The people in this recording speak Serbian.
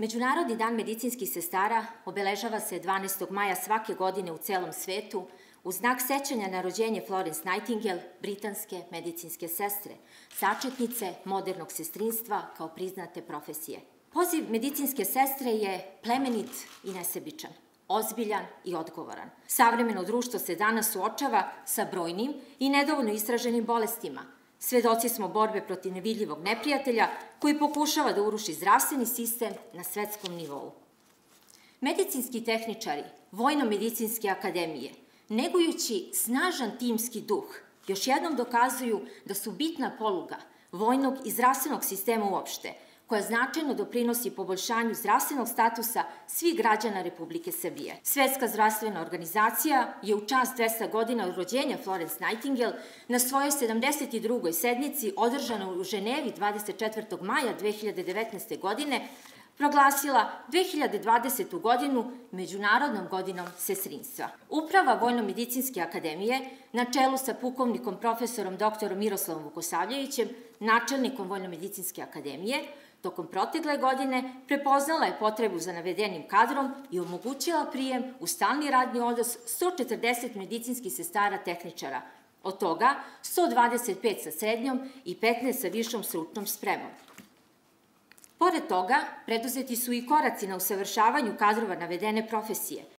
Međunarodni dan medicinskih sestara obeležava se 12. maja svake godine u celom svetu u znak sećanja na rođenje Florence Nightingale, britanske medicinske sestre, sačetnice modernog sestrinstva kao priznate profesije. Poziv medicinske sestre je plemenit i nesebičan, ozbiljan i odgovoran. Savremeno društvo se danas suočava sa brojnim i nedovoljno istraženim bolestima. Svedoci smo borbe protiv nevidljivog neprijatelja koji pokušava da uruši zdravstveni sistem na svetskom nivou. Medicinski tehničari Vojno-medicinske akademije, negujući snažan timski duh, još jednom dokazuju da su bitna poluga vojnog i zdravstvenog sistema uopšte, koja značajno doprinosi poboljšanju zdravstvenog statusa svih građana Republike Srbije. Svetska zdravstvena organizacija je u čast 200 godina od rođenja Florence Nightingale na svojoj 72. sednici održanoj u Ženevi 24. maja 2019. godine proglasila 2020. godinu Međunarodnom godinom sestrinstva. Uprava Vojno-medicinske akademije, na čelu sa pukovnikom profesorom dr. Miroslavom Vukosavljevićem, načelnikom Vojno-medicinske akademije, tokom protekle godine prepoznala je potrebu za navedenim kadrom i omogućila prijem u stalni radni odnos 140 medicinskih sestara tehničara, od toga 125 sa srednjom i 15 sa višom stručnom spremom. Pored toga, preduzeti su i koraci na usavršavanju kadrova navedene profesije,